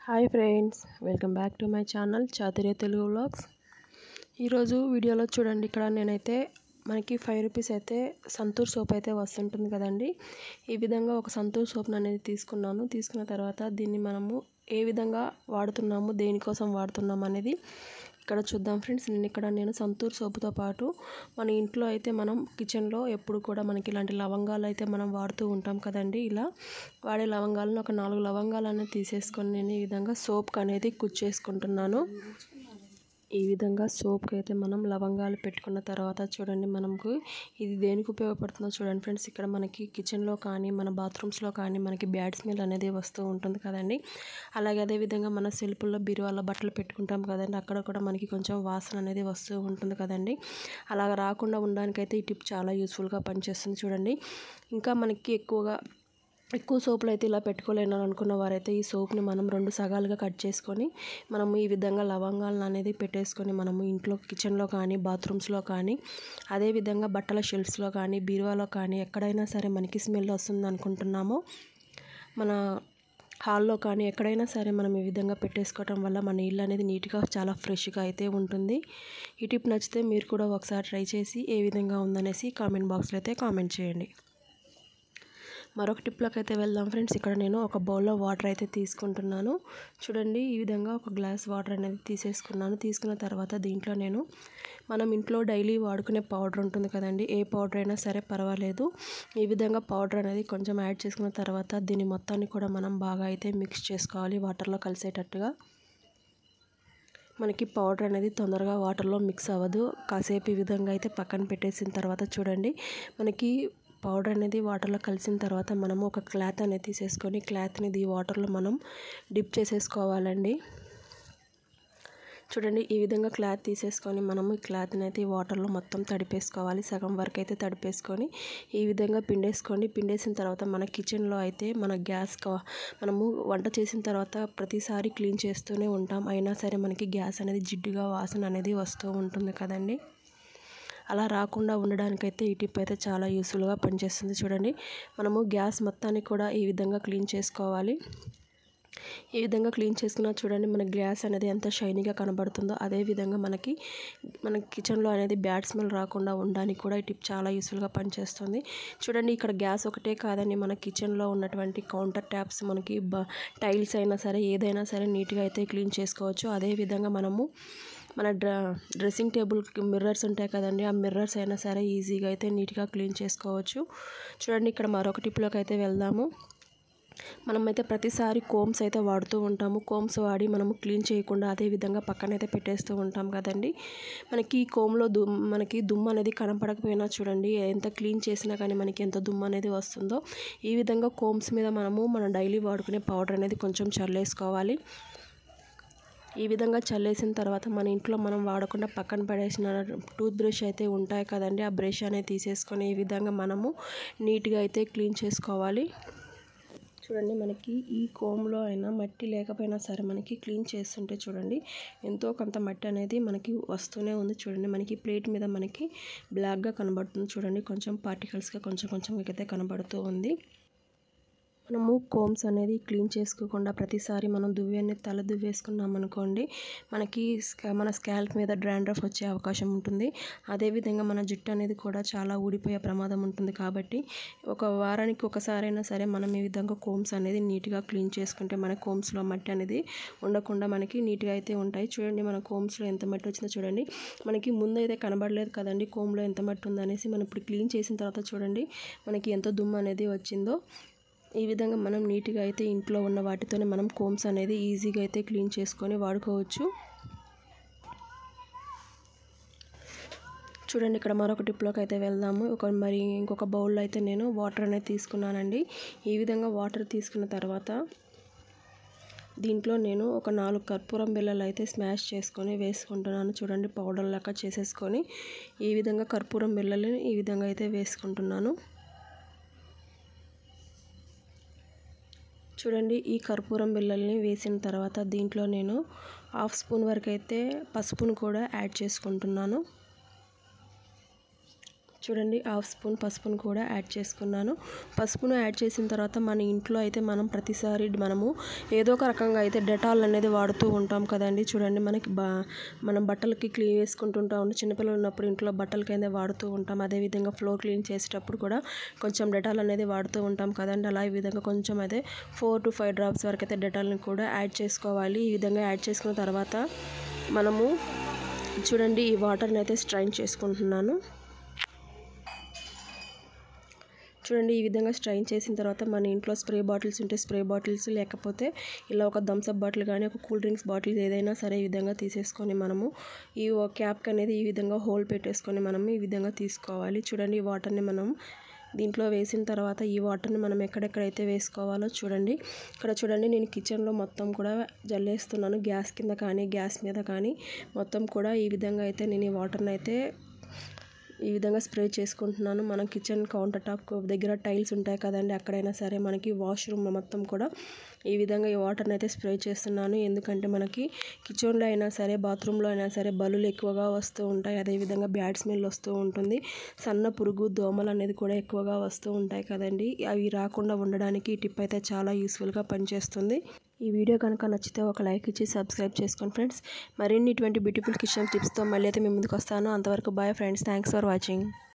Hi friends, welcome back to my channel Chaturya Telugu vlogs. ఈరోజు వీడియోలో చూడండి, ఇక్కడ నేనైతే మనకి 5 రూపీస్ అయితే సంతూర్ సోప్ అయితే వస్తుంటుంది కదండి. ఈ విధంగా ఒక సంతూర్ సోప్ని అనేది తీసుకున్న తర్వాత దీన్ని మనము ఏ విధంగా వాడుతున్నాము, దేనికోసం వాడుతున్నాము అనేది ఇక్కడ చూద్దాం ఫ్రెండ్స్. నేను సంతూర్ సోపుతో పాటు మన ఇంట్లో అయితే మనం కిచెన్లో ఎప్పుడు కూడా మనకి ఇలాంటి లవంగాలు అయితే మనం వాడుతూ ఉంటాం కదండి. ఇలా వాడే లవంగాలను ఒక 4 లవంగాలను తీసేసుకొని నేను ఈ విధంగా సోప్కి అనేది కుచ్చేసుకుంటున్నాను. ఈ విధంగా సోప్కి అయితే మనం లవంగాలు పెట్టుకున్న తర్వాత చూడండి, మనకు ఇది దేనికి ఉపయోగపడుతుందో చూడండి ఫ్రెండ్స్. ఇక్కడ మనకి కిచెన్లో కానీ మన బాత్రూమ్స్లో కానీ మనకి బ్యాడ్ స్మెల్ అనేది వస్తూ ఉంటుంది కదండి. అలాగే అదేవిధంగా మన సెల్ఫ్లో బీరువాలో బట్టలు పెట్టుకుంటాం కదండి, అక్కడ కూడా మనకి కొంచెం వాసన అనేది వస్తూ ఉంటుంది కదండి. అలాగ రాకుండా ఉండడానికైతే ఈ టిప్ చాలా యూస్ఫుల్గా పనిచేస్తుంది చూడండి. ఇంకా మనకి ఎక్కువ సోపులు అయితే ఇలా పెట్టుకోలేను అనుకున్న వారైతే ఈ సోప్ని మనం 2 సగాలుగా కట్ చేసుకొని మనము ఈ విధంగా లవంగాలను అనేది పెట్టేసుకొని మనము ఇంట్లో కిచెన్లో కానీ బాత్రూమ్స్లో కానీ అదేవిధంగా బట్టల షెల్ఫ్స్లో కానీ బీరువాలో కానీ ఎక్కడైనా సరే మనకి స్మెల్ వస్తుంది అనుకుంటున్నామో మన హాల్లో కానీ ఎక్కడైనా సరే మనం ఈ విధంగా పెట్టేసుకోవటం వల్ల మన ఇల్లు అనేది నీట్గా చాలా ఫ్రెష్గా అయితే ఉంటుంది. ఈ టిప్ నచ్చితే మీరు కూడా ఒకసారి ట్రై చేసి ఏ విధంగా ఉందనేసి కామెంట్ బాక్స్లో అయితే కామెంట్ చేయండి. మరొక టిప్లోకి అయితే వెళ్దాం ఫ్రెండ్స్. ఇక్కడ నేను ఒక బౌల్లో వాటర్ అయితే తీసుకుంటున్నాను చూడండి. ఈ విధంగా ఒక గ్లాస్ వాటర్ అనేది తీసుకున్న తర్వాత దీంట్లో నేను మనం ఇంట్లో డైలీ వాడుకునే పౌడర్ ఉంటుంది కదండి, ఏ పౌడర్ అయినా సరే పర్వాలేదు. ఈ విధంగా పౌడర్ అనేది కొంచెం యాడ్ చేసుకున్న తర్వాత దీని మొత్తాన్ని కూడా మనం బాగా అయితే మిక్స్ చేసుకోవాలి వాటర్లో కలిసేటట్టుగా. మనకి పౌడర్ అనేది తొందరగా వాటర్లో మిక్స్ అవ్వదు. కాసేపు ఈ విధంగా అయితే పక్కన పెట్టేసిన తర్వాత చూడండి, మనకి పౌడర్ అనేది వాటర్లో కలిసిన తర్వాత మనము ఒక క్లాత్ అనేది తీసేసుకొని క్లాత్ని ఈ వాటర్లో మనం డిప్ చేసేసుకోవాలండి. చూడండి, ఈ విధంగా క్లాత్ తీసేసుకొని మనము ఈ క్లాత్ని అయితే ఈ వాటర్లో మొత్తం తడిపేసుకోవాలి. సగం వరకు అయితే తడిపేసుకొని ఈ విధంగా పిండేసిన తర్వాత మన కిచెన్లో అయితే మనము వంట చేసిన తర్వాత ప్రతిసారి క్లీన్ చేస్తూనే ఉంటాం. అయినా సరే మనకి గ్యాస్ అనేది జిడ్డుగా వాసన అనేది వస్తూ ఉంటుంది కదండి. అలా రాకుండా ఉండడానికైతే ఈ టిప్ అయితే చాలా యూస్ఫుల్గా పనిచేస్తుంది చూడండి. మనము గ్యాస్ మొత్తాన్ని కూడా ఈ విధంగా క్లీన్ చేసుకోవాలి. ఈ విధంగా క్లీన్ చేసుకున్నా చూడండి, మన గ్యాస్ అనేది ఎంత షైనీగా కనబడుతుందో అదేవిధంగా మన కిచెన్లో అనేది బ్యాడ్ స్మెల్ రాకుండా ఉండడానికి కూడా ఈ టిప్ చాలా యూస్ఫుల్గా పనిచేస్తుంది చూడండి. ఇక్కడ గ్యాస్ ఒకటే కాదండి, మన కిచెన్లో ఉన్నటువంటి కౌంటర్ ట్యాప్స్, మనకి టైల్స్ అయినా సరే ఏదైనా సరే నీట్గా అయితే క్లీన్ చేసుకోవచ్చు. అదేవిధంగా మనము మన డ్రెస్సింగ్ టేబుల్ మిర్రర్స్ ఉంటాయి కదండి, ఆ మిర్రర్స్ అయినా సరే ఈజీగా అయితే నీట్గా క్లీన్ చేసుకోవచ్చు చూడండి. ఇక్కడ మరొక టిప్లోకి అయితే వెళ్దాము. మనమైతే ప్రతిసారి కోమ్స్ అయితే వాడుతూ ఉంటాము. కోమ్స్ వాడి మనము క్లీన్ చేయకుండా అదేవిధంగా పక్కనైతే పెట్టేస్తూ ఉంటాం కదండి. మనకి ఈ కోమ్లో మనకి దుమ్ము అనేది కనపడకపోయినా చూడండి, ఎంత క్లీన్ చేసినా కానీ మనకి ఎంత దుమ్ము అనేది వస్తుందో ఈ విధంగా కోమ్స్ మీద మన డైలీ వాడుకునే పౌడర్ అనేది కొంచెం చల్లేసుకోవాలి. ఈ విధంగా చల్లేసిన తర్వాత మన ఇంట్లో మనం వాడకుండా పక్కన పడేసిన టూత్ బ్రష్ అయితే ఉంటాయి కదండి, ఆ బ్రష్ అనేది తీసేసుకొని ఈ విధంగా మనము నీట్గా అయితే క్లీన్ చేసుకోవాలి చూడండి. మనకి ఈ కోమ్లో అయినా మట్టి లేకపోయినా సరే మనకి క్లీన్ చేస్తుంటే చూడండి ఎంతో కొంత మట్టి అనేది మనకి వస్తూనే ఉంది చూడండి. మనకి ప్లేట్ మీద మనకి బ్లాక్గా కనబడుతుంది చూడండి, కొంచెం పార్టికల్స్గా కొంచెం అయితే కనబడుతూ ఉంది. మనము కోమ్స్ అనేది క్లీన్ చేసుకోకుండా ప్రతిసారి మనం తల దువ్వేసుకున్నాం అనుకోండి, మనకి మన స్కాల్ప్ మీద డాండ్రఫ్ వచ్చే అవకాశం ఉంటుంది. అదేవిధంగా మన జుట్టు అనేది కూడా చాలా ఊడిపోయే ప్రమాదం ఉంటుంది. కాబట్టి ఒక వారానికి ఒకసారైనా సరే మనం ఈ విధంగా కోమ్స్ అనేది నీట్గా క్లీన్ చేసుకుంటే మన కోమ్స్లో మట్టి అనేది ఉండకుండా మనకి నీట్గా అయితే ఉంటాయి చూడండి. మన కోమ్స్లో ఎంత మట్టి వచ్చిందో చూడండి, మనకి ముందైతే కనబడలేదు కదండి కోమ్లో ఎంత మట్టి ఉందనేసి. మనం ఇప్పుడు క్లీన్ చేసిన తర్వాత చూడండి మనకి ఎంత దుమ్ము అనేది వచ్చిందో. ఈ విధంగా మనం నీట్గా అయితే ఇంట్లో ఉన్న వాటితోనే మనం కోమ్స్ అనేది ఈజీగా అయితే క్లీన్ చేసుకొని వాడుకోవచ్చు చూడండి. ఇక్కడ మరొక టిప్లోకి అయితే వెళ్దాము. ఇంకొక బౌల్లో అయితే నేను వాటర్ అనేది తీసుకున్నానండి. ఈ విధంగా వాటర్ తీసుకున్న తర్వాత దీంట్లో నేను ఒక 4 కర్పూరం బిళ్ళలు అయితే స్మాష్ చేసుకొని వేసుకుంటున్నాను చూడండి. పౌడర్ లాగా చేసేసుకొని ఈ విధంగా కర్పూరం బిళ్ళని ఈ విధంగా అయితే వేసుకుంటున్నాను చూడండి. ఈ కర్పూరం బిళ్ళల్ని వేసిన తర్వాత దీంట్లో నేను 1/2 స్పూన్ వరకు అయితే పసుపును కూడా యాడ్ చేసుకుంటున్నాను. చూడండి హాఫ్ స్పూన్ పసుపును కూడా యాడ్ చేసుకున్నాను. పసుపును యాడ్ చేసిన తర్వాత మన ఇంట్లో అయితే మనం ప్రతిసారి మనము ఏదో ఒక రకంగా అయితే డెటాల్ అనేది వాడుతూ ఉంటాం కదండి. చూడండి మనకి మనం బట్టలకి క్లీన్ వేసుకుంటుంటాం. చిన్నపిల్లలు ఉన్నప్పుడు ఇంట్లో బట్టలకి అయితే వాడుతూ ఉంటాం. అదేవిధంగా ఫ్లోర్ క్లీన్ చేసేటప్పుడు కూడా కొంచెం డెటాల్ అనేది వాడుతూ ఉంటాం కదండి. అలా ఈ విధంగా కొంచెం అయితే 4 to 5 డ్రాప్స్ వరకు అయితే డెటాల్ని కూడా యాడ్ చేసుకోవాలి. ఈ విధంగా యాడ్ చేసుకున్న తర్వాత మనము చూడండి ఈ వాటర్ని అయితే స్ట్రైన్ చేసుకుంటున్నాను. చూడండి ఈ విధంగా స్ట్రైన్ చేసిన తర్వాత మన ఇంట్లో స్ప్రే బాటిల్స్ ఉంటే స్ప్రే బాటిల్స్, లేకపోతే ఇలా ఒక థమ్స్అప్ బాటిల్ కానీ ఒక కూల్ డ్రింక్స్ బాటిల్ ఏదైనా సరే ఈ విధంగా తీసేసుకొని మనము ఈ క్యాప్కి అనేది ఈ విధంగా హోల్ పెట్టేసుకొని మనం ఈ విధంగా తీసుకోవాలి. చూడండి ఈ వాటర్ని మనం దీంట్లో వేసిన తర్వాత ఈ వాటర్ని మనం ఎక్కడెక్కడైతే వేసుకోవాలో చూడండి. ఇక్కడ చూడండి నేను కిచెన్లో మొత్తం కూడా జల్లేస్తున్నాను. గ్యాస్ కింద కానీ గ్యాస్ మీద కానీ మొత్తం కూడా ఈ విధంగా అయితే నేను ఈ వాటర్ని అయితే ఈ విధంగా స్ప్రే చేసుకుంటున్నాను. మనం కిచెన్ కౌంటర్ టాప్ దగ్గర టైల్స్ ఉంటాయి కదండి, అక్కడైనా సరే మనకి వాష్రూమ్లో మొత్తం కూడా ఈ విధంగా ఈ వాటర్ని అయితే స్ప్రే చేస్తున్నాను. ఎందుకంటే మనకి కిచెన్లో అయినా సరే బాత్రూంలో అయినా సరే బల్లులు ఎక్కువగా వస్తూ ఉంటాయి. అదేవిధంగా బ్యాడ్ స్మెల్ వస్తూ ఉంటుంది. సన్న పురుగు దోమలు అనేది కూడా ఎక్కువగా వస్తూ ఉంటాయి కదండి. అవి రాకుండా ఉండడానికి ఈ టిప్ అయితే చాలా యూస్ఫుల్గా పనిచేస్తుంది. ఈ వీడియో కనుక నచ్చితే ఒక లైక్ ఇచ్చి సబ్స్క్రైబ్ చేసుకోండి ఫ్రెండ్స్. మరిన్ని ఇటువంటి బ్యూటిఫుల్ కిచెన్ టిప్స్తో మళ్ళీ అయితే మీ ముందుకు వస్తాను. అంతవరకు bye friends. Thanks for watching.